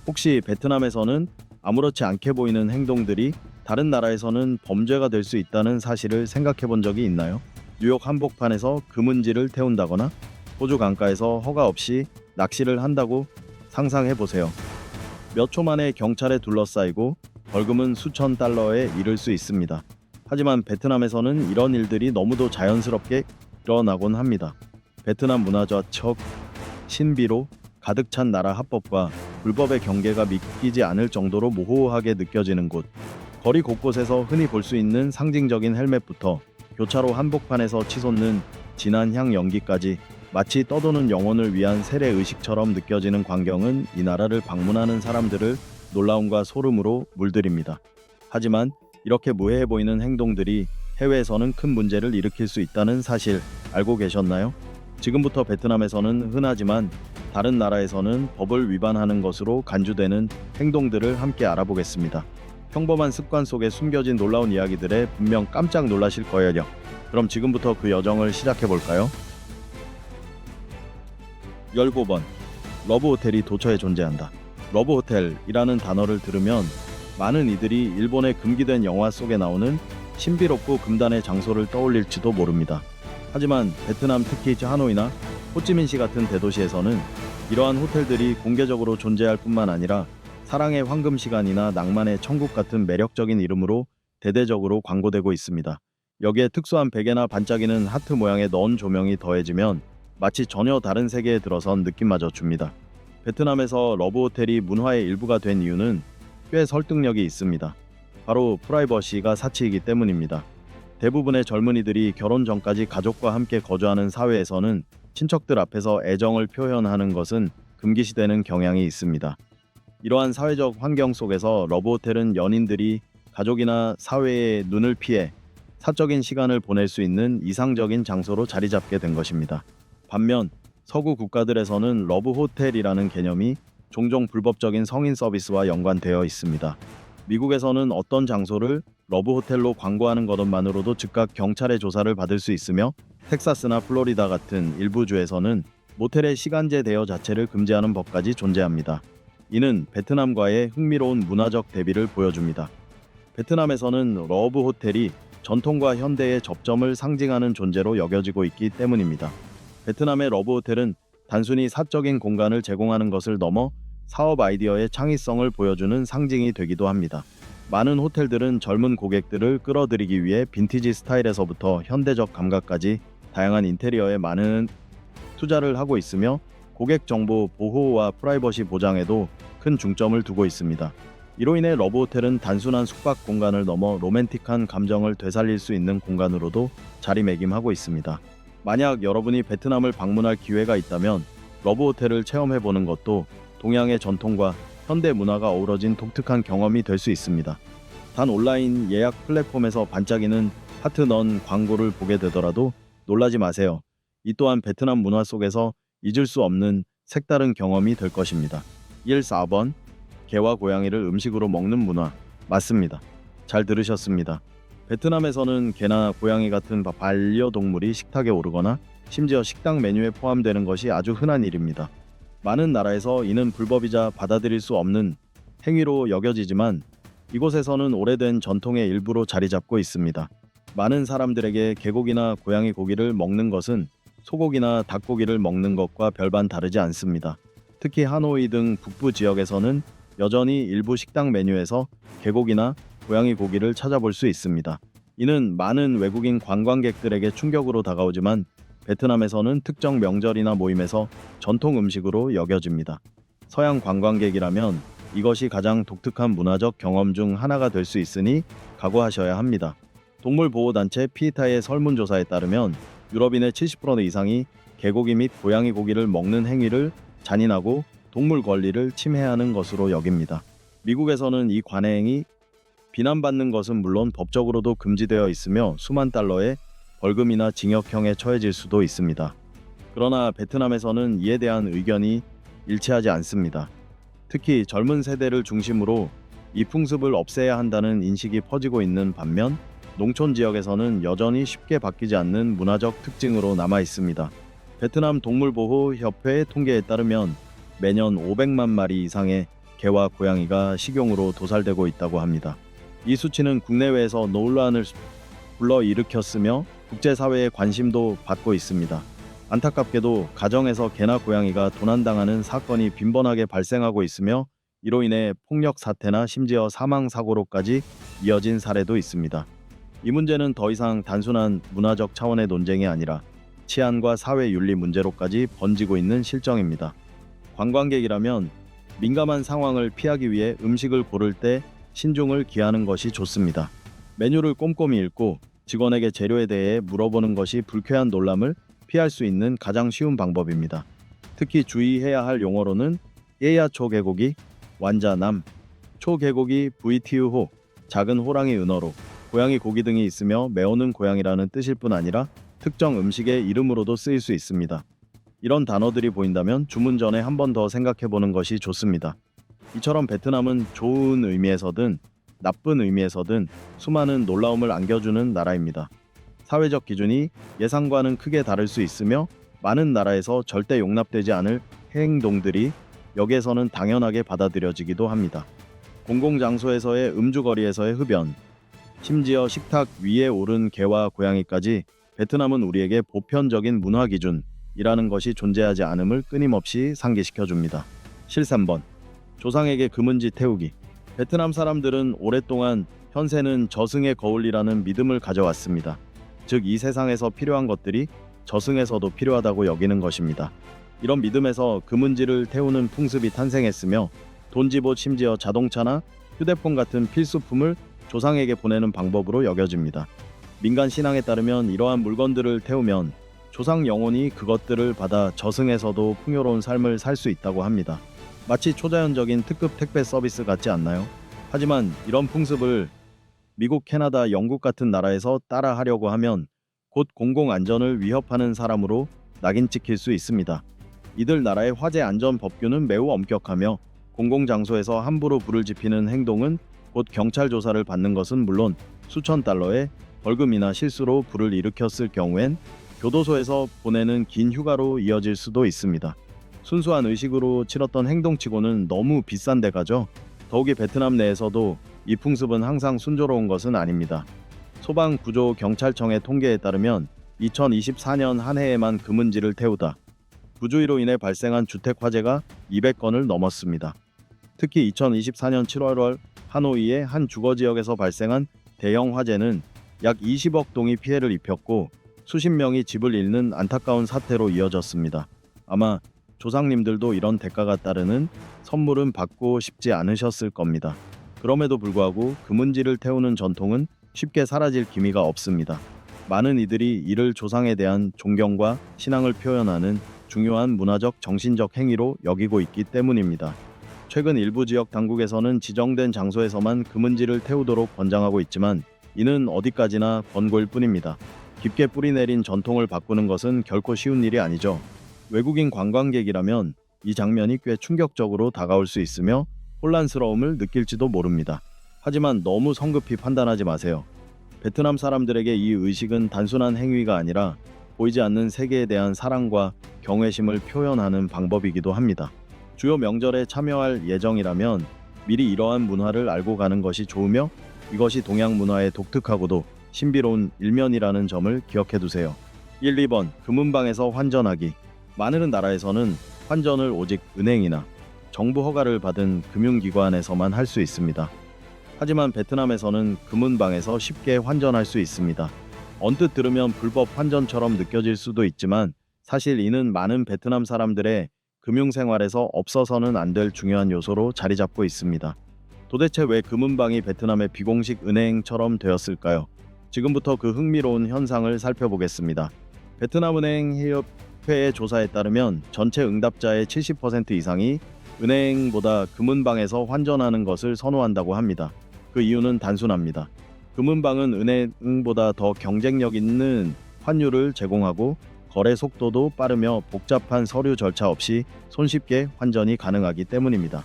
혹시 베트남에서는 아무렇지 않게 보이는 행동들이 다른 나라에서는 범죄가 될 수 있다는 사실을 생각해 본 적이 있나요? 뉴욕 한복판에서 금은지를 태운다거나 호주 강가에서 허가 없이 낚시를 한다고 상상해 보세요. 몇 초 만에 경찰에 둘러싸이고 벌금은 수천 달러에 이를 수 있습니다. 하지만 베트남에서는 이런 일들이 너무도 자연스럽게 일어나곤 합니다. 베트남 문화적 신비로 가득 찬 나라 합법과 불법의 경계가 믿기지 않을 정도로 모호하게 느껴지는 곳. 거리 곳곳에서 흔히 볼 수 있는 상징적인 헬멧부터 교차로 한복판에서 치솟는 진한 향 연기까지 마치 떠도는 영혼을 위한 세례 의식처럼 느껴지는 광경은 이 나라를 방문하는 사람들을 놀라움과 소름으로 물들입니다. 하지만 이렇게 무해해 보이는 행동들이 해외에서는 큰 문제를 일으킬 수 있다는 사실 알고 계셨나요? 지금부터 베트남에서는 흔하지만 다른 나라에서는 법을 위반하는 것으로 간주되는 행동들을 함께 알아보겠습니다. 평범한 습관 속에 숨겨진 놀라운 이야기들에 분명 깜짝 놀라실 거예요. 그럼 지금부터 그 여정을 시작해 볼까요? 19번. 러브호텔이 도처에 존재한다. 러브호텔이라는 단어를 들으면 많은 이들이 일본의 금기된 영화 속에 나오는 신비롭고 금단의 장소를 떠올릴지도 모릅니다. 하지만 베트남, 특히 하노이나 호찌민시 같은 대도시에서는 이러한 호텔들이 공개적으로 존재할 뿐만 아니라 사랑의 황금 시간이나 낭만의 천국 같은 매력적인 이름으로 대대적으로 광고되고 있습니다. 여기에 특수한 베개나 반짝이는 하트 모양의 너은 조명이 더해지면 마치 전혀 다른 세계에 들어선 느낌마저 줍니다. 베트남에서 러브호텔이 문화의 일부가 된 이유는 꽤 설득력이 있습니다. 바로 프라이버시가 사치이기 때문입니다. 대부분의 젊은이들이 결혼 전까지 가족과 함께 거주하는 사회에서는 친척들 앞에서 애정을 표현하는 것은 금기시되는 경향이 있습니다. 이러한 사회적 환경 속에서 러브호텔은 연인들이 가족이나 사회의 눈을 피해 사적인 시간을 보낼 수 있는 이상적인 장소로 자리 잡게 된 것입니다. 반면 서구 국가들에서는 러브호텔이라는 개념이 종종 불법적인 성인 서비스와 연관되어 있습니다. 미국에서는 어떤 장소를 러브호텔로 광고하는 것만으로도 즉각 경찰의 조사를 받을 수 있으며 텍사스나 플로리다 같은 일부 주에서는 모텔의 시간제 대여 자체를 금지하는 법까지 존재합니다. 이는 베트남과의 흥미로운 문화적 대비를 보여줍니다. 베트남에서는 러브호텔이 전통과 현대의 접점을 상징하는 존재로 여겨지고 있기 때문입니다. 베트남의 러브호텔은 단순히 사적인 공간을 제공하는 것을 넘어 사업 아이디어의 창의성을 보여주는 상징이 되기도 합니다. 많은 호텔들은 젊은 고객들을 끌어들이기 위해 빈티지 스타일에서부터 현대적 감각까지 다양한 인테리어에 많은 투자를 하고 있으며 고객 정보 보호와 프라이버시 보장에도 큰 중점을 두고 있습니다. 이로 인해 러브호텔은 단순한 숙박 공간을 넘어 로맨틱한 감정을 되살릴 수 있는 공간으로도 자리매김하고 있습니다. 만약 여러분이 베트남을 방문할 기회가 있다면 러브호텔을 체험해보는 것도 동양의 전통과 현대 문화가 어우러진 독특한 경험이 될 수 있습니다. 단 온라인 예약 플랫폼에서 반짝이는 하트 넣은 광고를 보게 되더라도 놀라지 마세요. 이 또한 베트남 문화 속에서 잊을 수 없는 색다른 경험이 될 것입니다. 4번. 개와 고양이를 음식으로 먹는 문화. 맞습니다. 잘 들으셨습니다. 베트남에서는 개나 고양이 같은 반려동물이 식탁에 오르거나 심지어 식당 메뉴에 포함되는 것이 아주 흔한 일입니다. 많은 나라에서 이는 불법이자 받아들일 수 없는 행위로 여겨지지만 이곳에서는 오래된 전통의 일부로 자리 잡고 있습니다. 많은 사람들에게 개고기나 고양이 고기를 먹는 것은 소고기나 닭고기를 먹는 것과 별반 다르지 않습니다. 특히 하노이 등 북부 지역에서는 여전히 일부 식당 메뉴에서 개고기나 고양이 고기를 찾아볼 수 있습니다. 이는 많은 외국인 관광객들에게 충격으로 다가오지만 베트남에서는 특정 명절이나 모임에서 전통 음식으로 여겨집니다. 서양 관광객이라면 이것이 가장 독특한 문화적 경험 중 하나가 될 수 있으니 각오하셔야 합니다. 동물보호단체 피이타의 설문조사에 따르면 유럽인의 70% 이상이 개고기 및 고양이 고기를 먹는 행위를 잔인하고 동물 권리를 침해하는 것으로 여깁니다. 미국에서는 이 관행이 비난받는 것은 물론 법적으로도 금지되어 있으며 수만 달러의 벌금이나 징역형에 처해질 수도 있습니다. 그러나 베트남에서는 이에 대한 의견이 일치하지 않습니다. 특히 젊은 세대를 중심으로 이 풍습을 없애야 한다는 인식이 퍼지고 있는 반면 농촌 지역에서는 여전히 쉽게 바뀌지 않는 문화적 특징으로 남아 있습니다. 베트남 동물보호협회의 통계에 따르면 매년 500만 마리 이상의 개와 고양이가 식용으로 도살되고 있다고 합니다. 이 수치는 국내외에서 논란을 불러일으켰으며 국제사회의 관심도 받고 있습니다. 안타깝게도 가정에서 개나 고양이가 도난당하는 사건이 빈번하게 발생하고 있으며 이로 인해 폭력 사태나 심지어 사망 사고로까지 이어진 사례도 있습니다. 이 문제는 더 이상 단순한 문화적 차원의 논쟁이 아니라 치안과 사회 윤리 문제로까지 번지고 있는 실정입니다. 관광객이라면 민감한 상황을 피하기 위해 음식을 고를 때 신중을 기하는 것이 좋습니다. 메뉴를 꼼꼼히 읽고 직원에게 재료에 대해 물어보는 것이 불쾌한 놀람을 피할 수 있는 가장 쉬운 방법입니다. 특히 주의해야 할 용어로는 예야 초개고기, 완자남, 초개고기 VTU호, 작은 호랑이 은어로, 고양이 고기 등이 있으며 매우는 고양이라는 뜻일 뿐 아니라 특정 음식의 이름으로도 쓰일 수 있습니다. 이런 단어들이 보인다면 주문 전에 한 번 더 생각해 보는 것이 좋습니다. 이처럼 베트남은 좋은 의미에서든 나쁜 의미에서든 수많은 놀라움을 안겨주는 나라입니다. 사회적 기준이 예상과는 크게 다를 수 있으며 많은 나라에서 절대 용납되지 않을 행동들이 여기에서는 당연하게 받아들여지기도 합니다. 공공장소에서의 음주거리에서의 흡연, 심지어 식탁 위에 오른 개와 고양이까지 베트남은 우리에게 보편적인 문화 기준이라는 것이 존재하지 않음을 끊임없이 상기시켜줍니다. 실 3번. 조상에게 금은지 태우기. 베트남 사람들은 오랫동안 현세는 저승의 거울이라는 믿음을 가져왔습니다. 즉 이 세상에서 필요한 것들이 저승에서도 필요하다고 여기는 것입니다. 이런 믿음에서 금은지를 태우는 풍습이 탄생했으며 돈지봇 심지어 자동차나 휴대폰 같은 필수품을 조상에게 보내는 방법으로 여겨집니다. 민간 신앙에 따르면 이러한 물건들을 태우면 조상 영혼이 그것들을 받아 저승에서도 풍요로운 삶을 살 수 있다고 합니다. 마치 초자연적인 특급 택배 서비스 같지 않나요? 하지만 이런 풍습을 미국, 캐나다, 영국 같은 나라에서 따라하려고 하면 곧 공공안전을 위협하는 사람으로 낙인 찍힐 수 있습니다. 이들 나라의 화재 안전 법규는 매우 엄격하며 공공장소에서 함부로 불을 지피는 행동은 곧 경찰 조사를 받는 것은 물론 수천 달러의 벌금이나 실수로 불을 일으켰을 경우엔 교도소에서 보내는 긴 휴가로 이어질 수도 있습니다. 순수한 의식으로 치렀던 행동치고는 너무 비싼 대가죠. 더욱이 베트남 내에서도 이 풍습은 항상 순조로운 것은 아닙니다. 소방구조경찰청의 통계에 따르면 2024년 한 해에만 금은지를 태우다 부주의로 인해 발생한 주택 화재가 200건을 넘었습니다. 특히 2024년 7월 하노이의 한 주거지역에서 발생한 대형 화재는 약 20억 동이 피해를 입혔고 수십 명이 집을 잃는 안타까운 사태로 이어졌습니다. 아마 조상님들도 이런 대가가 따르는 선물은 받고 싶지 않으셨을 겁니다. 그럼에도 불구하고 금은지를 태우는 전통은 쉽게 사라질 기미가 없습니다. 많은 이들이 이를 조상에 대한 존경과 신앙을 표현하는 중요한 문화적 정신적 행위로 여기고 있기 때문입니다. 최근 일부 지역 당국에서는 지정된 장소에서만 금은지를 태우도록 권장하고 있지만 이는 어디까지나 권고일 뿐입니다. 깊게 뿌리내린 전통을 바꾸는 것은 결코 쉬운 일이 아니죠. 외국인 관광객이라면 이 장면이 꽤 충격적으로 다가올 수 있으며 혼란스러움을 느낄지도 모릅니다. 하지만 너무 성급히 판단하지 마세요. 베트남 사람들에게 이 의식은 단순한 행위가 아니라 보이지 않는 세계에 대한 사랑과 경외심을 표현하는 방법이기도 합니다. 주요 명절에 참여할 예정이라면 미리 이러한 문화를 알고 가는 것이 좋으며 이것이 동양 문화의 독특하고도 신비로운 일면이라는 점을 기억해 두세요. 1, 2번 금은방에서 환전하기. 많은 나라에서는 환전을 오직 은행이나 정부 허가를 받은 금융기관에서만 할 수 있습니다. 하지만 베트남에서는 금은방에서 쉽게 환전할 수 있습니다. 언뜻 들으면 불법 환전처럼 느껴질 수도 있지만 사실 이는 많은 베트남 사람들의 금융생활에서 없어서는 안 될 중요한 요소로 자리 잡고 있습니다. 도대체 왜 금은방이 베트남의 비공식 은행처럼 되었을까요? 지금부터 그 흥미로운 현상을 살펴보겠습니다. 베트남은행협회의 조사에 따르면 전체 응답자의 70% 이상이 은행보다 금은방에서 환전하는 것을 선호한다고 합니다. 그 이유는 단순합니다. 금은방은 은행보다 더 경쟁력 있는 환율을 제공하고 거래 속도도 빠르며 복잡한 서류 절차 없이 손쉽게 환전이 가능하기 때문입니다.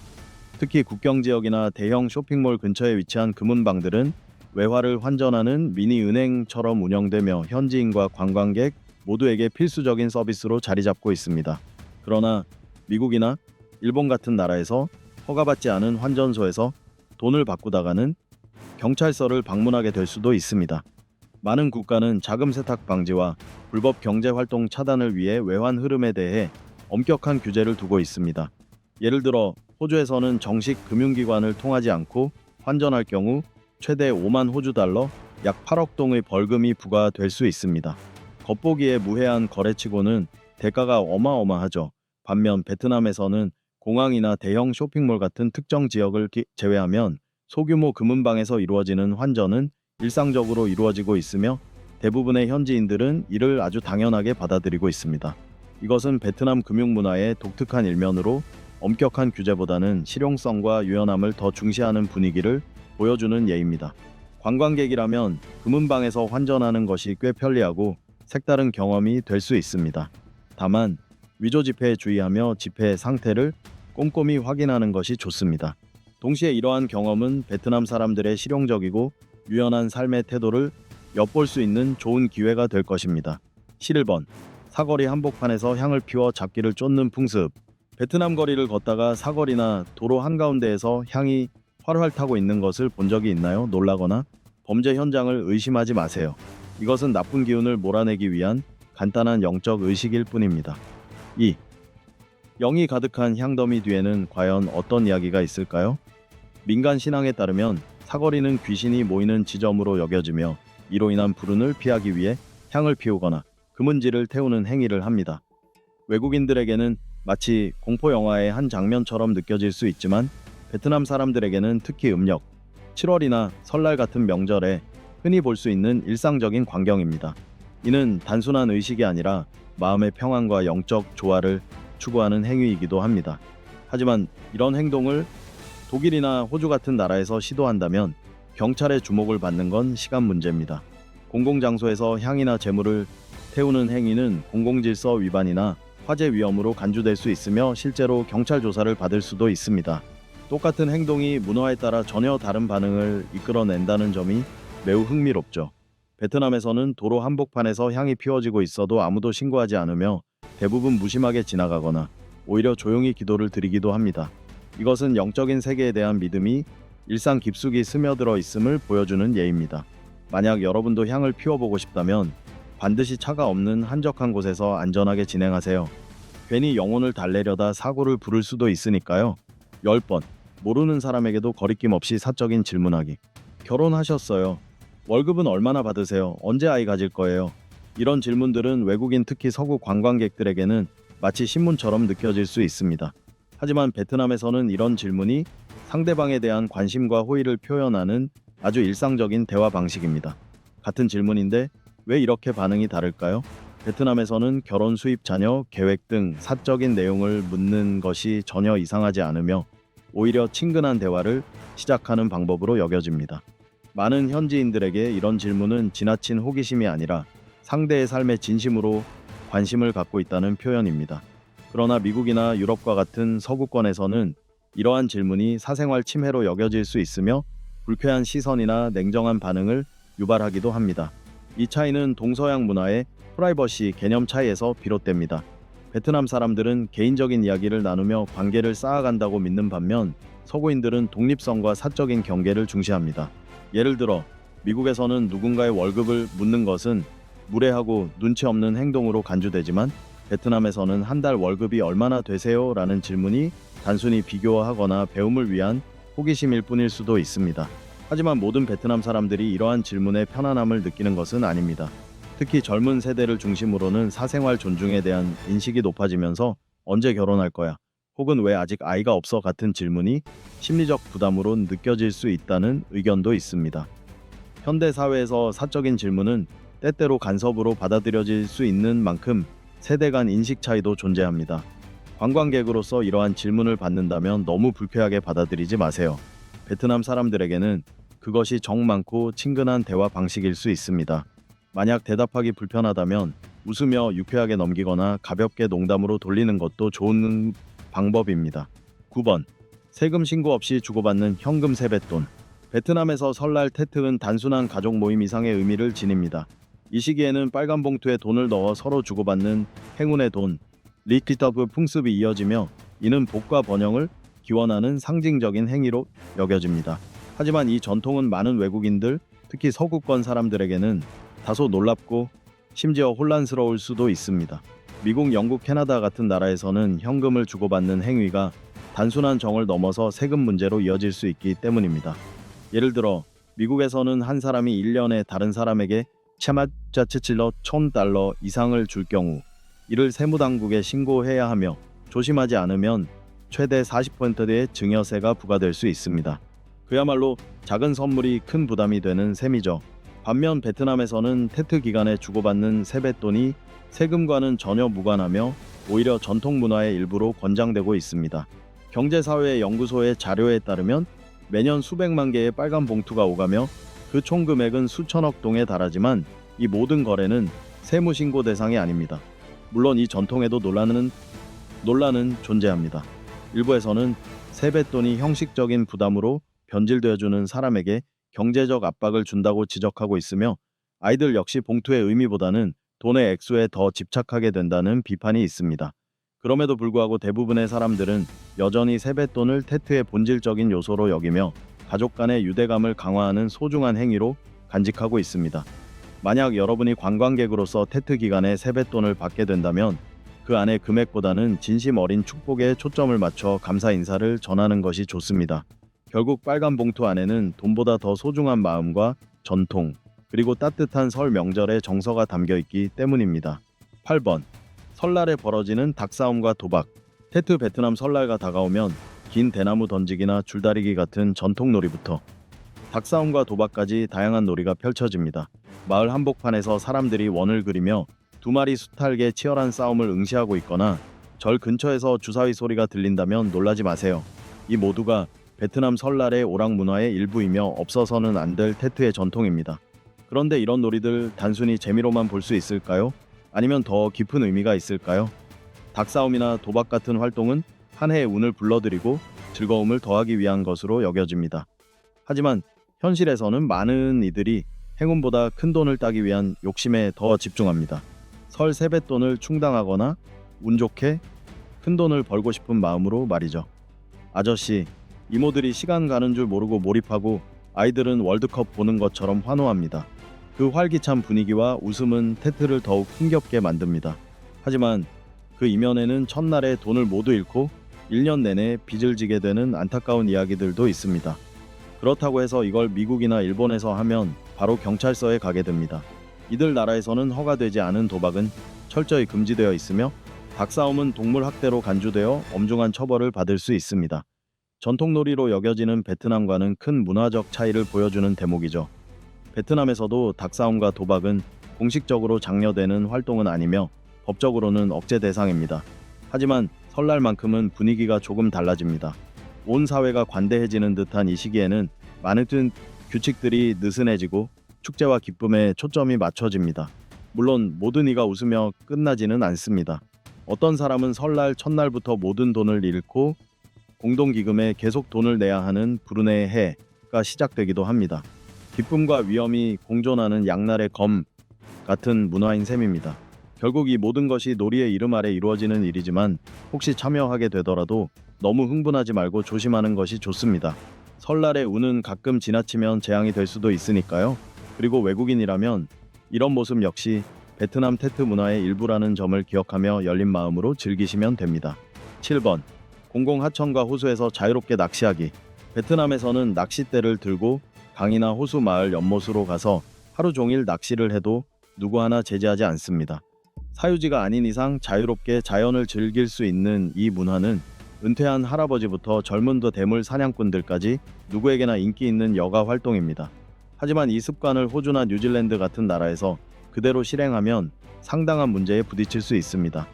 특히 국경지역이나 대형 쇼핑몰 근처에 위치한 금은방들은 외화를 환전하는 미니 은행처럼 운영되며 현지인과 관광객 모두에게 필수적인 서비스로 자리 잡고 있습니다. 그러나 미국이나 일본 같은 나라에서 허가받지 않은 환전소에서 돈을 바꾸다가는 경찰서를 방문하게 될 수도 있습니다. 많은 국가는 자금 세탁 방지와 불법 경제 활동 차단을 위해 외환 흐름에 대해 엄격한 규제를 두고 있습니다. 예를 들어 호주에서는 정식 금융기관을 통하지 않고 환전할 경우 최대 5만 호주 달러, 약 8억 동의 벌금이 부과될 수 있습니다. 겉보기에 무해한 거래치고는 대가가 어마어마하죠. 반면 베트남에서는 공항이나 대형 쇼핑몰 같은 특정 지역을 제외하면 소규모 금은방에서 이루어지는 환전은 일상적으로 이루어지고 있으며 대부분의 현지인들은 이를 아주 당연하게 받아들이고 있습니다. 이것은 베트남 금융 문화의 독특한 일면으로 엄격한 규제보다는 실용성과 유연함을 더 중시하는 분위기를 보여주는 예입니다. 관광객이라면 금은방에서 환전하는 것이 꽤 편리하고 색다른 경험이 될 수 있습니다. 다만 위조 지폐에 주의하며 지폐의 상태를 꼼꼼히 확인하는 것이 좋습니다. 동시에 이러한 경험은 베트남 사람들의 실용적이고 유연한 삶의 태도를 엿볼 수 있는 좋은 기회가 될 것입니다. 11번. 사거리 한복판에서 향을 피워 잡기를 쫓는 풍습. 베트남 거리를 걷다가 사거리나 도로 한가운데에서 향이 활활 타고 있는 것을 본 적이 있나요? 놀라거나 범죄 현장을 의심하지 마세요. 이것은 나쁜 기운을 몰아내기 위한 간단한 영적 의식일 뿐입니다. 2. 영이 가득한 향더미 뒤에는 과연 어떤 이야기가 있을까요? 민간 신앙에 따르면 사거리는 귀신이 모이는 지점으로 여겨지며 이로 인한 불운을 피하기 위해 향을 피우거나 금은지를 태우는 행위를 합니다. 외국인들에게는 마치 공포 영화의 한 장면처럼 느껴질 수 있지만 베트남 사람들에게는 특히 음력, 7월이나 설날 같은 명절에 흔히 볼 수 있는 일상적인 광경입니다. 이는 단순한 의식이 아니라 마음의 평안과 영적 조화를 추구하는 행위이기도 합니다. 하지만 이런 행동을 독일이나 호주 같은 나라에서 시도한다면 경찰의 주목을 받는 건 시간 문제입니다. 공공장소에서 향이나 재물을 태우는 행위는 공공질서 위반이나 화재 위험으로 간주될 수 있으며 실제로 경찰 조사를 받을 수도 있습니다. 똑같은 행동이 문화에 따라 전혀 다른 반응을 이끌어낸다는 점이 매우 흥미롭죠. 베트남에서는 도로 한복판에서 향이 피워지고 있어도 아무도 신고하지 않으며 대부분 무심하게 지나가거나 오히려 조용히 기도를 드리기도 합니다. 이것은 영적인 세계에 대한 믿음이 일상 깊숙이 스며들어 있음을 보여주는 예입니다. 만약 여러분도 향을 피워보고 싶다면 반드시 차가 없는 한적한 곳에서 안전하게 진행하세요. 괜히 영혼을 달래려다 사고를 부를 수도 있으니까요. 10번. 모르는 사람에게도 거리낌 없이 사적인 질문하기. 결혼하셨어요? 월급은 얼마나 받으세요? 언제 아이 가질 거예요? 이런 질문들은 외국인 특히 서구 관광객들에게는 마치 신문처럼 느껴질 수 있습니다. 하지만 베트남에서는 이런 질문이 상대방에 대한 관심과 호의를 표현하는 아주 일상적인 대화 방식입니다. 같은 질문인데 왜 이렇게 반응이 다를까요? 베트남에서는 결혼, 수입, 자녀, 계획 등 사적인 내용을 묻는 것이 전혀 이상하지 않으며 오히려 친근한 대화를 시작하는 방법으로 여겨집니다. 많은 현지인들에게 이런 질문은 지나친 호기심이 아니라 상대의 삶에 진심으로 관심을 갖고 있다는 표현입니다. 그러나 미국이나 유럽과 같은 서구권에서는 이러한 질문이 사생활 침해로 여겨질 수 있으며 불쾌한 시선이나 냉정한 반응을 유발하기도 합니다. 이 차이는 동서양 문화의 프라이버시 개념 차이에서 비롯됩니다. 베트남 사람들은 개인적인 이야기를 나누며 관계를 쌓아간다고 믿는 반면 서구인들은 독립성과 사적인 경계를 중시합니다. 예를 들어 미국에서는 누군가의 월급을 묻는 것은 무례하고 눈치 없는 행동으로 간주되지만 베트남에서는 한 달 월급이 얼마나 되세요? 라는 질문이 단순히 비교하거나 배움을 위한 호기심일 뿐일 수도 있습니다. 하지만 모든 베트남 사람들이 이러한 질문에 편안함을 느끼는 것은 아닙니다. 특히 젊은 세대를 중심으로는 사생활 존중에 대한 인식이 높아지면서 언제 결혼할 거야? 혹은 왜 아직 아이가 없어? 같은 질문이 심리적 부담으로 느껴질 수 있다는 의견도 있습니다. 현대 사회에서 사적인 질문은 때때로 간섭으로 받아들여질 수 있는 만큼 세대 간 인식 차이도 존재합니다. 관광객으로서 이러한 질문을 받는다면 너무 불쾌하게 받아들이지 마세요. 베트남 사람들에게는 그것이 정 많고 친근한 대화 방식일 수 있습니다. 만약 대답하기 불편하다면 웃으며 유쾌하게 넘기거나 가볍게 농담으로 돌리는 것도 좋은 방법입니다. 9번. 세금 신고 없이 주고받는 현금 세뱃돈. 베트남에서 설날 태특은 단순한 가족 모임 이상의 의미를 지닙니다. 이 시기에는 빨간 봉투에 돈을 넣어 서로 주고받는 행운의 돈, 리퀴터브 풍습이 이어지며 이는 복과 번영을 기원하는 상징적인 행위로 여겨집니다. 하지만 이 전통은 많은 외국인들, 특히 서구권 사람들에게는 다소 놀랍고 심지어 혼란스러울 수도 있습니다. 미국, 영국, 캐나다 같은 나라에서는 현금을 주고받는 행위가 단순한 정을 넘어서 세금 문제로 이어질 수 있기 때문입니다. 예를 들어 미국에서는 한 사람이 1년에 다른 사람에게 차마짜치칠러 $1,000 이상을 줄 경우 이를 세무당국에 신고해야 하며 조심하지 않으면 최대 40%의 증여세가 부과될 수 있습니다. 그야말로 작은 선물이 큰 부담이 되는 셈이죠. 반면 베트남에서는 테트 기간에 주고받는 세뱃돈이 세금과는 전혀 무관하며 오히려 전통 문화의 일부로 권장되고 있습니다. 경제사회연구소의 자료에 따르면 매년 수백만 개의 빨간 봉투가 오가며 그 총 금액은 수천억 동에 달하지만 이 모든 거래는 세무신고 대상이 아닙니다. 물론 이 전통에도 논란은 존재합니다. 일부에서는 세뱃돈이 형식적인 부담으로 변질되어주는 사람에게 경제적 압박을 준다고 지적하고 있으며 아이들 역시 봉투의 의미보다는 돈의 액수에 더 집착하게 된다는 비판이 있습니다. 그럼에도 불구하고 대부분의 사람들은 여전히 세뱃돈을 테트의 본질적인 요소로 여기며 가족 간의 유대감을 강화하는 소중한 행위로 간직하고 있습니다. 만약 여러분이 관광객으로서 테트 기간에 세뱃돈을 받게 된다면 그 안의 금액보다는 진심 어린 축복에 초점을 맞춰 감사 인사를 전하는 것이 좋습니다. 결국 빨간 봉투 안에는 돈보다 더 소중한 마음과 전통, 그리고 따뜻한 설 명절의 정서가 담겨 있기 때문입니다. 8번. 설날에 벌어지는 닭싸움과 도박. 테트 베트남 설날가 다가오면 긴 대나무 던지기나 줄다리기 같은 전통 놀이부터 닭싸움과 도박까지 다양한 놀이가 펼쳐집니다. 마을 한복판에서 사람들이 원을 그리며 두 마리 숱하게 치열한 싸움을 응시하고 있거나 절 근처에서 주사위 소리가 들린다면 놀라지 마세요. 이 모두가 베트남 설날의 오락 문화의 일부이며 없어서는 안 될 테트의 전통입니다. 그런데 이런 놀이들 단순히 재미로만 볼 수 있을까요? 아니면 더 깊은 의미가 있을까요? 닭싸움이나 도박 같은 활동은 한 해의 운을 불러들이고 즐거움을 더하기 위한 것으로 여겨집니다. 하지만 현실에서는 많은 이들이 행운보다 큰 돈을 따기 위한 욕심에 더 집중합니다. 설 세뱃돈을 충당하거나 운 좋게 큰 돈을 벌고 싶은 마음으로 말이죠. 아저씨, 이모들이 시간 가는 줄 모르고 몰입하고 아이들은 월드컵 보는 것처럼 환호합니다. 그 활기찬 분위기와 웃음은 테트를 더욱 흥겹게 만듭니다. 하지만 그 이면에는 첫날에 돈을 모두 잃고 1년 내내 빚을 지게 되는 안타까운 이야기들도 있습니다. 그렇다고 해서 이걸 미국이나 일본에서 하면 바로 경찰서에 가게 됩니다. 이들 나라에서는 허가되지 않은 도박은 철저히 금지되어 있으며 닭싸움은 동물 학대로 간주되어 엄중한 처벌을 받을 수 있습니다. 전통놀이로 여겨지는 베트남과는 큰 문화적 차이를 보여주는 대목이죠. 베트남에서도 닭싸움과 도박은 공식적으로 장려되는 활동은 아니며 법적으로는 억제 대상입니다. 하지만 설날만큼은 분위기가 조금 달라집니다. 온 사회가 관대해지는 듯한 이 시기에는 많은 규칙들이 느슨해지고 축제와 기쁨에 초점이 맞춰집니다. 물론 모든 이가 웃으며 끝나지는 않습니다. 어떤 사람은 설날 첫날부터 모든 돈을 잃고 공동기금에 계속 돈을 내야 하는 불운의 해가 시작되기도 합니다. 기쁨과 위험이 공존하는 양날의 검 같은 문화인 셈입니다. 결국 이 모든 것이 놀이의 이름 아래 이루어지는 일이지만 혹시 참여하게 되더라도 너무 흥분하지 말고 조심하는 것이 좋습니다. 설날의 운은 가끔 지나치면 재앙이 될 수도 있으니까요. 그리고 외국인이라면 이런 모습 역시 베트남 테트 문화의 일부라는 점을 기억하며 열린 마음으로 즐기시면 됩니다. 7번. 공공 하천과 호수에서 자유롭게 낚시하기. 베트남에서는 낚싯대를 들고 강이나 호수 마을 연못으로 가서 하루 종일 낚시를 해도 누구 하나 제지하지 않습니다. 사유지가 아닌 이상 자유롭게 자연을 즐길 수 있는 이 문화는 은퇴한 할아버지부터 젊은 대물 사냥꾼들까지 누구에게나 인기 있는 여가 활동입니다. 하지만 이 습관을 호주나 뉴질랜드 같은 나라에서 그대로 실행하면 상당한 문제에 부딪힐 수 있습니다.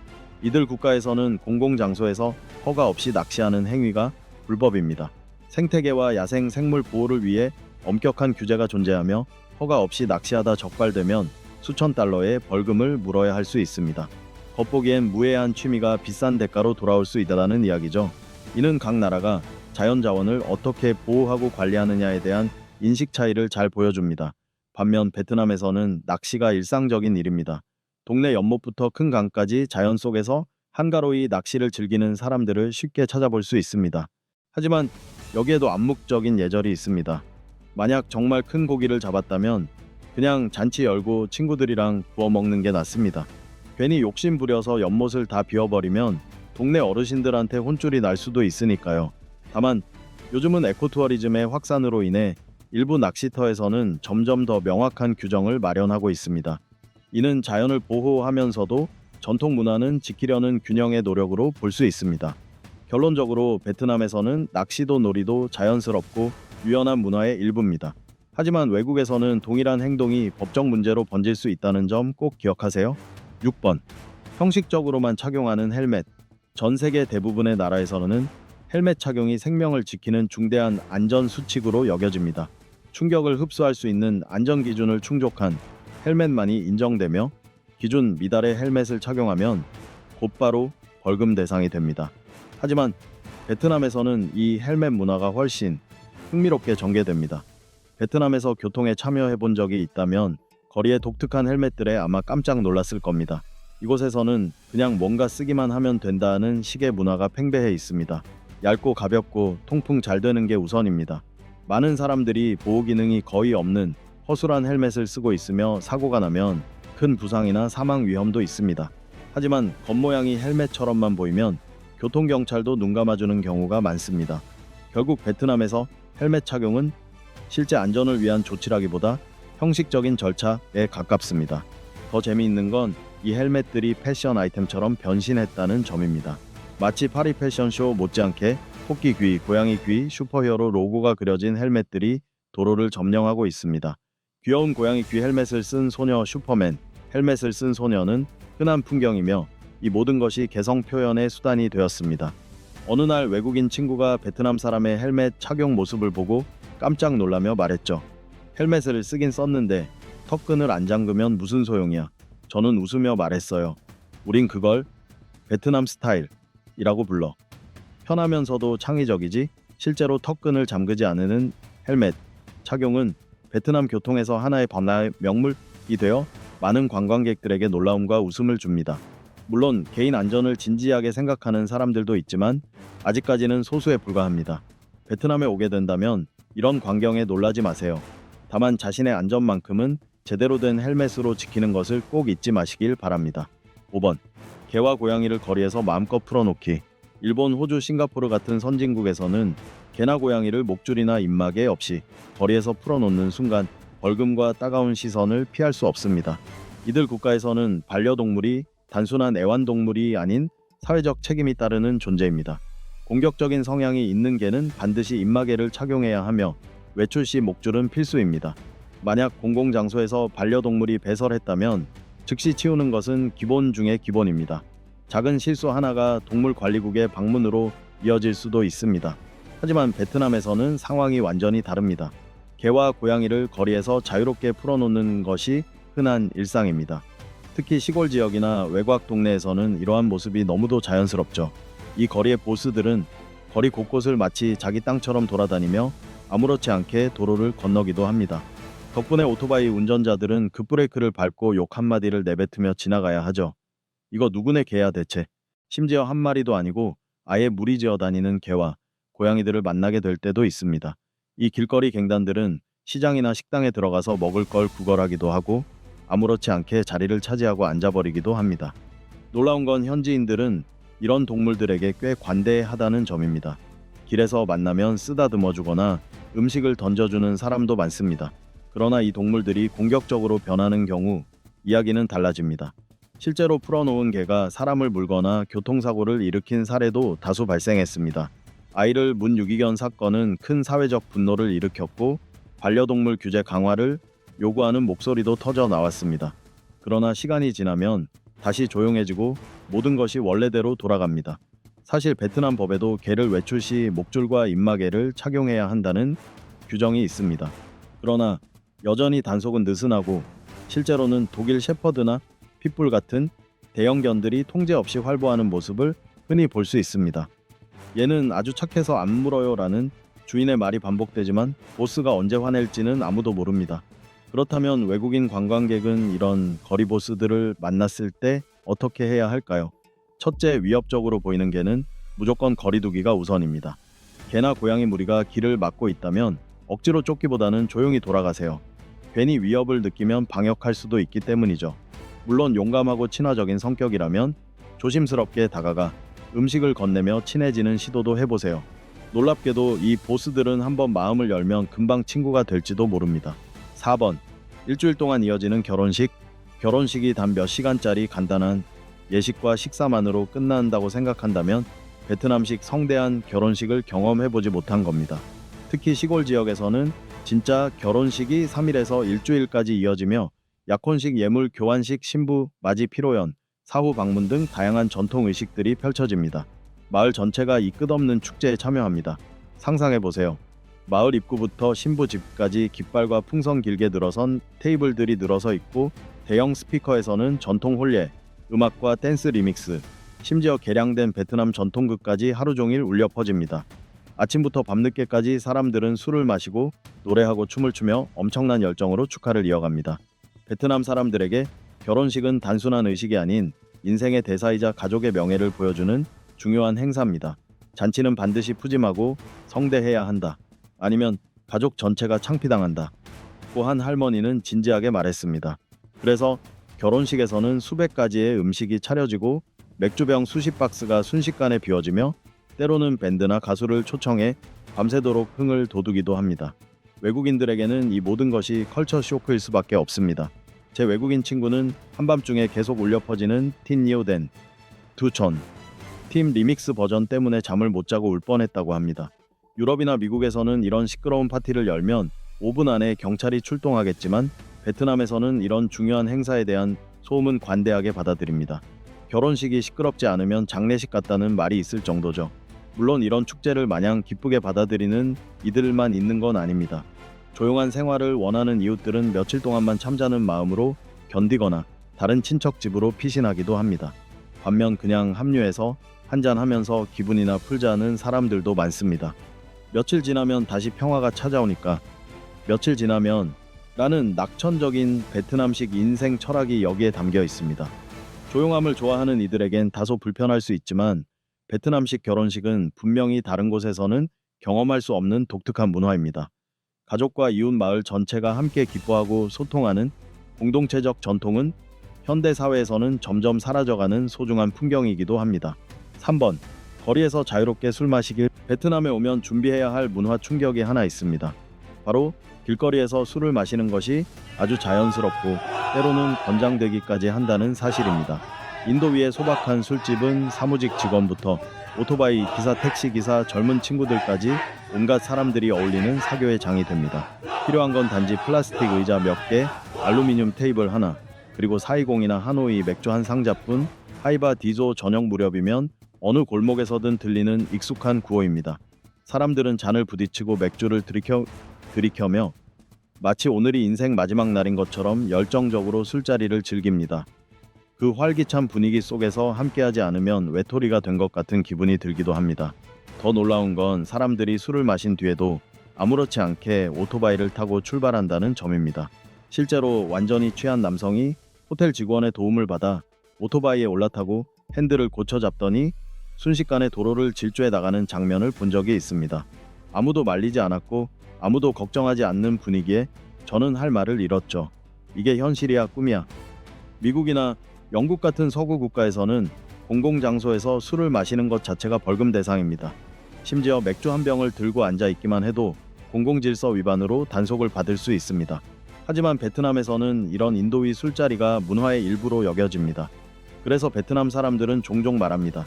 이들 국가에서는 공공장소에서 허가 없이 낚시하는 행위가 불법입니다. 생태계와 야생 생물 보호를 위해 엄격한 규제가 존재하며 허가 없이 낚시하다 적발되면 수천 달러의 벌금을 물어야 할 수 있습니다. 겉보기엔 무해한 취미가 비싼 대가로 돌아올 수 있다는 이야기죠. 이는 각 나라가 자연자원을 어떻게 보호하고 관리하느냐에 대한 인식 차이를 잘 보여줍니다. 반면 베트남에서는 낚시가 일상적인 일입니다. 동네 연못부터 큰 강까지 자연 속에서 한가로이 낚시를 즐기는 사람들을 쉽게 찾아볼 수 있습니다. 하지만 여기에도 암묵적인 예절이 있습니다. 만약 정말 큰 고기를 잡았다면 그냥 잔치 열고 친구들이랑 구워 먹는 게 낫습니다. 괜히 욕심 부려서 연못을 다 비워버리면 동네 어르신들한테 혼쭐이 날 수도 있으니까요. 다만 요즘은 에코투어리즘의 확산으로 인해 일부 낚시터에서는 점점 더 명확한 규정을 마련하고 있습니다. 이는 자연을 보호하면서도 전통 문화는 지키려는 균형의 노력으로 볼 수 있습니다. 결론적으로 베트남에서는 낚시도 놀이도 자연스럽고 유연한 문화의 일부입니다. 하지만 외국에서는 동일한 행동이 법적 문제로 번질 수 있다는 점 꼭 기억하세요. 6번. 형식적으로만 착용하는 헬멧. 전 세계 대부분의 나라에서는 헬멧 착용이 생명을 지키는 중대한 안전 수칙으로 여겨집니다. 충격을 흡수할 수 있는 안전 기준을 충족한 헬멧만이 인정되며 기준 미달의 헬멧을 착용하면 곧바로 벌금 대상이 됩니다. 하지만 베트남에서는 이 헬멧 문화가 훨씬 흥미롭게 전개됩니다. 베트남에서 교통에 참여해 본 적이 있다면 거리의 독특한 헬멧들에 아마 깜짝 놀랐을 겁니다. 이곳에서는 그냥 뭔가 쓰기만 하면 된다는 식의 문화가 팽배해 있습니다. 얇고 가볍고 통풍 잘 되는 게 우선입니다. 많은 사람들이 보호 기능이 거의 없는 허술한 헬멧을 쓰고 있으며 사고가 나면 큰 부상이나 사망 위험도 있습니다. 하지만 겉모양이 헬멧처럼만 보이면 교통경찰도 눈 감아주는 경우가 많습니다. 결국 베트남에서 헬멧 착용은 실제 안전을 위한 조치라기보다 형식적인 절차에 가깝습니다. 더 재미있는 건 이 헬멧들이 패션 아이템처럼 변신했다는 점입니다. 마치 파리 패션쇼 못지않게 토끼 귀, 고양이 귀, 슈퍼히어로 로고가 그려진 헬멧들이 도로를 점령하고 있습니다. 귀여운 고양이 귀 헬멧을 쓴 소녀 슈퍼맨, 헬멧을 쓴 소녀는 흔한 풍경이며 이 모든 것이 개성 표현의 수단이 되었습니다. 어느 날 외국인 친구가 베트남 사람의 헬멧 착용 모습을 보고 깜짝 놀라며 말했죠. 헬멧을 쓰긴 썼는데 턱끈을 안 잠그면 무슨 소용이야. 저는 웃으며 말했어요. 우린 그걸 베트남 스타일이라고 불러. 편하면서도 창의적이지. 실제로 턱끈을 잠그지 않는 헬멧 착용은 베트남 교통에서 하나의 번화의 명물이 되어 많은 관광객들에게 놀라움과 웃음을 줍니다. 물론 개인 안전을 진지하게 생각하는 사람들도 있지만 아직까지는 소수에 불과합니다. 베트남에 오게 된다면 이런 광경에 놀라지 마세요. 다만 자신의 안전만큼은 제대로 된 헬멧으로 지키는 것을 꼭 잊지 마시길 바랍니다. 5번. 개와 고양이를 거리에서 마음껏 풀어놓기. 일본, 호주, 싱가포르 같은 선진국에서는 개나 고양이를 목줄이나 입마개 없이 거리에서 풀어놓는 순간 벌금과 따가운 시선을 피할 수 없습니다. 이들 국가에서는 반려동물이 단순한 애완동물이 아닌 사회적 책임이 따르는 존재입니다. 공격적인 성향이 있는 개는 반드시 입마개를 착용해야 하며 외출 시 목줄은 필수입니다. 만약 공공장소에서 반려동물이 배설했다면 즉시 치우는 것은 기본 중의 기본입니다. 작은 실수 하나가 동물관리국의 방문으로 이어질 수도 있습니다. 하지만 베트남에서는 상황이 완전히 다릅니다. 개와 고양이를 거리에서 자유롭게 풀어놓는 것이 흔한 일상입니다. 특히 시골 지역이나 외곽 동네에서는 이러한 모습이 너무도 자연스럽죠. 이 거리의 보스들은 거리 곳곳을 마치 자기 땅처럼 돌아다니며 아무렇지 않게 도로를 건너기도 합니다. 덕분에 오토바이 운전자들은 급브레이크를 밟고 욕 한마디를 내뱉으며 지나가야 하죠. 이거 누구네 개야 대체. 심지어 한 마리도 아니고 아예 무리지어 다니는 개와 고양이들을 만나게 될 때도 있습니다. 이 길거리 갱단들은 시장이나 식당에 들어가서 먹을 걸 구걸하기도 하고 아무렇지 않게 자리를 차지하고 앉아버리기도 합니다. 놀라운 건 현지인들은 이런 동물들에게 꽤 관대하다는 점입니다. 길에서 만나면 쓰다듬어주거나 음식을 던져주는 사람도 많습니다. 그러나 이 동물들이 공격적으로 변하는 경우 이야기는 달라집니다. 실제로 풀어놓은 개가 사람을 물거나 교통사고를 일으킨 사례도 다수 발생했습니다. 아이를 문 유기견 사건은 큰 사회적 분노를 일으켰고 반려동물 규제 강화를 요구하는 목소리도 터져 나왔습니다. 그러나 시간이 지나면 다시 조용해지고 모든 것이 원래대로 돌아갑니다. 사실 베트남 법에도 개를 외출 시 목줄과 입마개를 착용해야 한다는 규정이 있습니다. 그러나 여전히 단속은 느슨하고 실제로는 독일 셰퍼드나 핏불 같은 대형견들이 통제 없이 활보하는 모습을 흔히 볼 수 있습니다. 얘는 아주 착해서 안 물어요 라는 주인의 말이 반복되지만 보스가 언제 화낼지는 아무도 모릅니다. 그렇다면 외국인 관광객은 이런 거리 보스들을 만났을 때 어떻게 해야 할까요? 첫째, 위협적으로 보이는 개는 무조건 거리두기가 우선입니다. 개나 고양이 무리가 길을 막고 있다면 억지로 쫓기보다는 조용히 돌아가세요. 괜히 위협을 느끼면 방역할 수도 있기 때문이죠. 물론 용감하고 친화적인 성격이라면 조심스럽게 다가가 음식을 건네며 친해지는 시도도 해보세요. 놀랍게도 이 보스들은 한번 마음을 열면 금방 친구가 될지도 모릅니다. 4번. 일주일 동안 이어지는 결혼식. 결혼식이 단 몇 시간짜리 간단한 예식과 식사만으로 끝난다고 생각한다면 베트남식 성대한 결혼식을 경험해보지 못한 겁니다. 특히 시골 지역에서는 진짜 결혼식이 3일에서 일주일까지 이어지며 약혼식, 예물, 교환식, 신부, 맞이, 피로연, 사후 방문 등 다양한 전통 의식들이 펼쳐집니다. 마을 전체가 이 끝없는 축제에 참여합니다. 상상해보세요. 마을 입구부터 신부 집까지 깃발과 풍선 길게 늘어선 테이블들이 늘어서 있고 대형 스피커에서는 전통 홀예, 음악과 댄스 리믹스, 심지어 개량된 베트남 전통극까지 하루 종일 울려 퍼집니다. 아침부터 밤늦게까지 사람들은 술을 마시고 노래하고 춤을 추며 엄청난 열정으로 축하를 이어갑니다. 베트남 사람들에게 결혼식은 단순한 의식이 아닌 인생의 대사이자 가족의 명예를 보여주는 중요한 행사입니다. 잔치는 반드시 푸짐하고 성대해야 한다. 아니면 가족 전체가 창피당한다. 고 한 할머니는 진지하게 말했습니다. 그래서 결혼식에서는 수백 가지의 음식이 차려지고 맥주병 수십 박스가 순식간에 비워지며 때로는 밴드나 가수를 초청해 밤새도록 흥을 돋우기도 합니다. 외국인들에게는 이 모든 것이 컬처 쇼크일 수밖에 없습니다. 제 외국인 친구는 한밤중에 계속 울려 퍼지는 틴 니오덴, 두촌, 팀 리믹스 버전 때문에 잠을 못 자고 울 뻔했다고 합니다. 유럽이나 미국에서는 이런 시끄러운 파티를 열면 5분 안에 경찰이 출동하겠지만 베트남에서는 이런 중요한 행사에 대한 소음은 관대하게 받아들입니다. 결혼식이 시끄럽지 않으면 장례식 같다는 말이 있을 정도죠. 물론 이런 축제를 마냥 기쁘게 받아들이는 이들만 있는 건 아닙니다. 조용한 생활을 원하는 이웃들은 며칠 동안만 참자는 마음으로 견디거나 다른 친척 집으로 피신하기도 합니다. 반면 그냥 합류해서 한잔하면서 기분이나 풀자는 사람들도 많습니다. 며칠 지나면 다시 평화가 찾아오니까 며칠 지나면 라는 낙천적인 베트남식 인생 철학이 여기에 담겨 있습니다. 조용함을 좋아하는 이들에겐 다소 불편할 수 있지만 베트남식 결혼식은 분명히 다른 곳에서는 경험할 수 없는 독특한 문화입니다. 가족과 이웃 마을 전체가 함께 기뻐하고 소통하는 공동체적 전통은 현대 사회에서는 점점 사라져가는 소중한 풍경이기도 합니다. 3번. 거리에서 자유롭게 술 마시길. 베트남에 오면 준비해야 할 문화 충격이 하나 있습니다. 바로 길거리에서 술을 마시는 것이 아주 자연스럽고 때로는 권장되기까지 한다는 사실입니다. 인도 위의 소박한 술집은 사무직 직원부터 오토바이 기사, 택시 기사, 젊은 친구들까지 온갖 사람들이 어울리는 사교의 장이 됩니다. 필요한 건 단지 플라스틱 의자 몇 개, 알루미늄 테이블 하나, 그리고 420이나 하노이 맥주 한 상자뿐. 하이바 디조 저녁 무렵이면 어느 골목에서든 들리는 익숙한 구호입니다. 사람들은 잔을 부딪히고 맥주를 들이켜며 마치 오늘이 인생 마지막 날인 것처럼 열정적으로 술자리를 즐깁니다. 그 활기찬 분위기 속에서 함께하지 않으면 외톨이가 된 것 같은 기분이 들기도 합니다. 더 놀라운 건 사람들이 술을 마신 뒤에도 아무렇지 않게 오토바이를 타고 출발한다는 점입니다. 실제로 완전히 취한 남성이 호텔 직원의 도움을 받아 오토바이에 올라타고 핸들을 고쳐 잡더니 순식간에 도로를 질주해 나가는 장면을 본 적이 있습니다. 아무도 말리지 않았고 아무도 걱정하지 않는 분위기에 저는 할 말을 잃었죠. 이게 현실이야 꿈이야. 미국이나 영국 같은 서구 국가에서는 공공장소에서 술을 마시는 것 자체가 벌금 대상입니다. 심지어 맥주 한 병을 들고 앉아 있기만 해도 공공질서 위반으로 단속을 받을 수 있습니다. 하지만 베트남에서는 이런 인도위 술자리가 문화의 일부로 여겨집니다. 그래서 베트남 사람들은 종종 말합니다.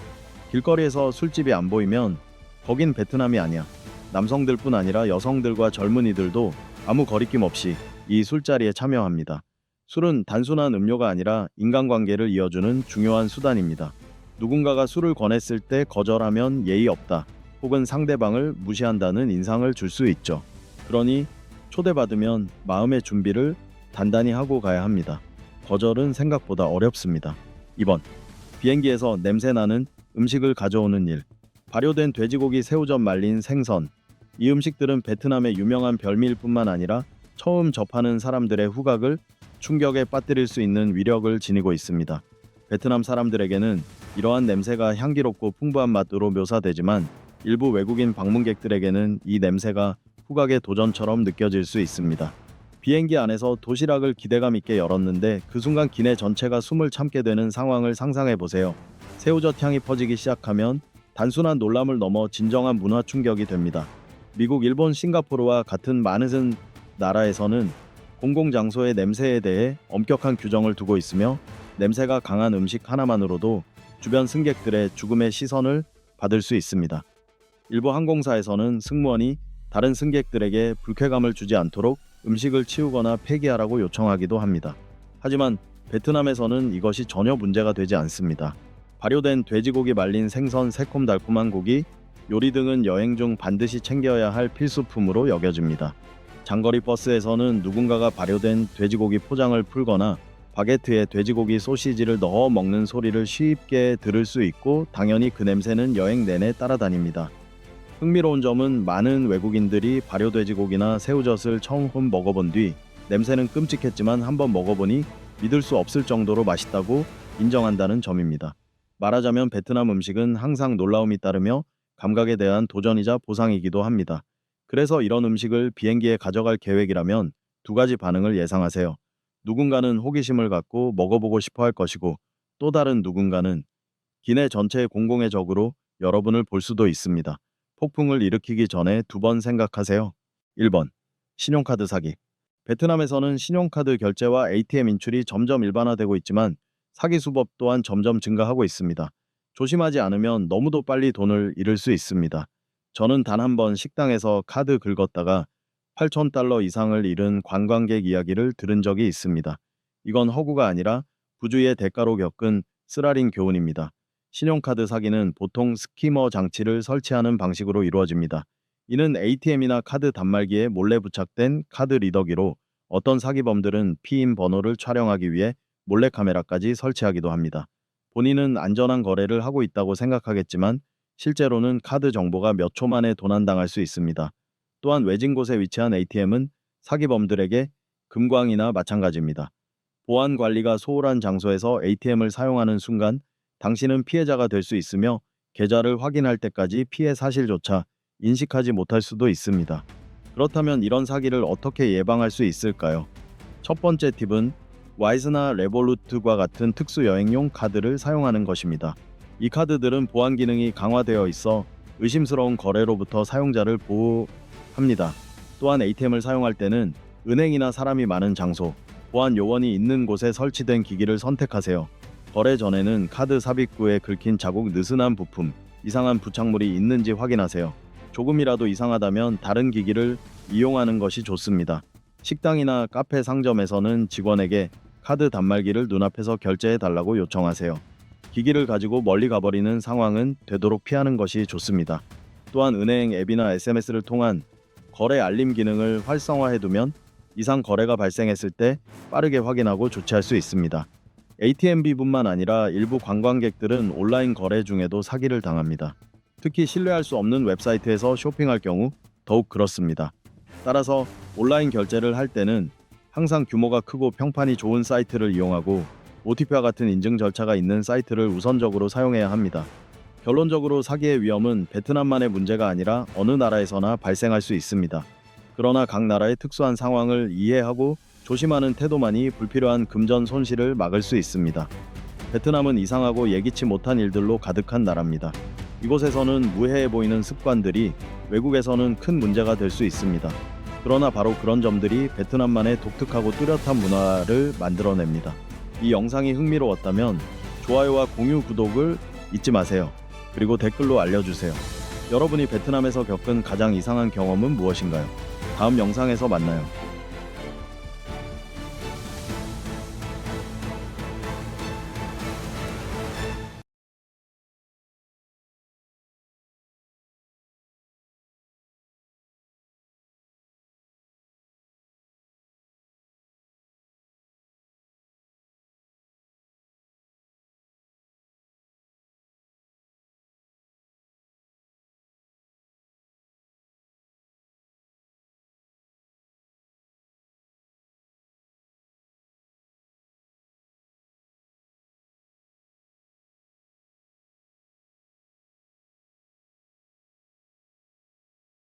길거리에서 술집이 안 보이면 거긴 베트남이 아니야. 남성들뿐 아니라 여성들과 젊은이들도 아무 거리낌 없이 이 술자리에 참여합니다. 술은 단순한 음료가 아니라 인간관계를 이어주는 중요한 수단입니다. 누군가가 술을 권했을 때 거절하면 예의 없다, 혹은 상대방을 무시한다는 인상을 줄 수 있죠. 그러니 초대받으면 마음의 준비를 단단히 하고 가야 합니다. 거절은 생각보다 어렵습니다. 2번. 비행기에서 냄새나는 음식을 가져오는 일. 발효된 돼지고기, 새우젓, 말린 생선. 이 음식들은 베트남의 유명한 별미일 뿐만 아니라 처음 접하는 사람들의 후각을 충격에 빠뜨릴 수 있는 위력을 지니고 있습니다. 베트남 사람들에게는 이러한 냄새가 향기롭고 풍부한 맛으로 묘사되지만 일부 외국인 방문객들에게는 이 냄새가 후각의 도전처럼 느껴질 수 있습니다. 비행기 안에서 도시락을 기대감 있게 열었는데 그 순간 기내 전체가 숨을 참게 되는 상황을 상상해 보세요. 새우젓 향이 퍼지기 시작하면 단순한 놀람을 넘어 진정한 문화 충격이 됩니다. 미국, 일본, 싱가포르와 같은 많은 나라에서는 공공장소의 냄새에 대해 엄격한 규정을 두고 있으며 냄새가 강한 음식 하나만으로도 주변 승객들의 죽음의 시선을 받을 수 있습니다. 일부 항공사에서는 승무원이 다른 승객들에게 불쾌감을 주지 않도록 음식을 치우거나 폐기하라고 요청하기도 합니다. 하지만 베트남에서는 이것이 전혀 문제가 되지 않습니다. 발효된 돼지고기, 말린 생선, 새콤달콤한 고기, 요리 등은 여행 중 반드시 챙겨야 할 필수품으로 여겨집니다. 장거리 버스에서는 누군가가 발효된 돼지고기 포장을 풀거나 바게트에 돼지고기 소시지를 넣어 먹는 소리를 쉽게 들을 수 있고 당연히 그 냄새는 여행 내내 따라다닙니다. 흥미로운 점은 많은 외국인들이 발효 돼지고기나 새우젓을 처음 먹어본 뒤 냄새는 끔찍했지만 한번 먹어보니 믿을 수 없을 정도로 맛있다고 인정한다는 점입니다. 말하자면 베트남 음식은 항상 놀라움이 따르며 감각에 대한 도전이자 보상이기도 합니다. 그래서 이런 음식을 비행기에 가져갈 계획이라면 두 가지 반응을 예상하세요. 누군가는 호기심을 갖고 먹어보고 싶어 할 것이고 또 다른 누군가는 기내 전체의 공공의 적으로 여러분을 볼 수도 있습니다. 폭풍을 일으키기 전에 두 번 생각하세요. 1번. 신용카드 사기. 베트남에서는 신용카드 결제와 ATM 인출이 점점 일반화되고 있지만 사기 수법 또한 점점 증가하고 있습니다. 조심하지 않으면 너무도 빨리 돈을 잃을 수 있습니다. 저는 단 한 번 식당에서 카드 긁었다가 8,000달러 이상을 잃은 관광객 이야기를 들은 적이 있습니다. 이건 허구가 아니라 부주의의 대가로 겪은 쓰라린 교훈입니다. 신용카드 사기는 보통 스키머 장치를 설치하는 방식으로 이루어집니다. 이는 ATM이나 카드 단말기에 몰래 부착된 카드 리더기로 어떤 사기범들은 피임 번호를 촬영하기 위해 몰래카메라까지 설치하기도 합니다. 본인은 안전한 거래를 하고 있다고 생각하겠지만 실제로는 카드 정보가 몇 초 만에 도난당할 수 있습니다. 또한 외진 곳에 위치한 ATM은 사기범들에게 금광이나 마찬가지입니다. 보안 관리가 소홀한 장소에서 ATM을 사용하는 순간 당신은 피해자가 될 수 있으며 계좌를 확인할 때까지 피해 사실조차 인식하지 못할 수도 있습니다. 그렇다면 이런 사기를 어떻게 예방할 수 있을까요? 첫 번째 팁은 와이즈나 레볼루트과 같은 특수 여행용 카드를 사용하는 것입니다. 이 카드들은 보안 기능이 강화되어 있어 의심스러운 거래로부터 사용자를 보호합니다. 또한 ATM을 사용할 때는 은행이나 사람이 많은 장소, 보안 요원이 있는 곳에 설치된 기기를 선택하세요. 거래 전에는 카드 삽입구에 긁힌 자국, 느슨한 부품, 이상한 부착물이 있는지 확인하세요. 조금이라도 이상하다면 다른 기기를 이용하는 것이 좋습니다. 식당이나 카페, 상점에서는 직원에게 카드 단말기를 눈앞에서 결제해 달라고 요청하세요. 기기를 가지고 멀리 가버리는 상황은 되도록 피하는 것이 좋습니다. 또한 은행 앱이나 SMS를 통한 거래 알림 기능을 활성화해두면 이상 거래가 발생했을 때 빠르게 확인하고 조치할 수 있습니다. ATM비뿐만 아니라 일부 관광객들은 온라인 거래 중에도 사기를 당합니다. 특히 신뢰할 수 없는 웹사이트에서 쇼핑할 경우 더욱 그렇습니다. 따라서 온라인 결제를 할 때는 항상 규모가 크고 평판이 좋은 사이트를 이용하고 OTP와 같은 인증 절차가 있는 사이트를 우선적으로 사용해야 합니다. 결론적으로 사기의 위험은 베트남만의 문제가 아니라 어느 나라에서나 발생할 수 있습니다. 그러나 각 나라의 특수한 상황을 이해하고 조심하는 태도만이 불필요한 금전 손실을 막을 수 있습니다. 베트남은 이상하고 예기치 못한 일들로 가득한 나라입니다. 이곳에서는 무해해 보이는 습관들이 외국에서는 큰 문제가 될 수 있습니다. 그러나 바로 그런 점들이 베트남만의 독특하고 뚜렷한 문화를 만들어냅니다. 이 영상이 흥미로웠다면 좋아요와 공유, 구독을 잊지 마세요. 그리고 댓글로 알려주세요. 여러분이 베트남에서 겪은 가장 이상한 경험은 무엇인가요? 다음 영상에서 만나요.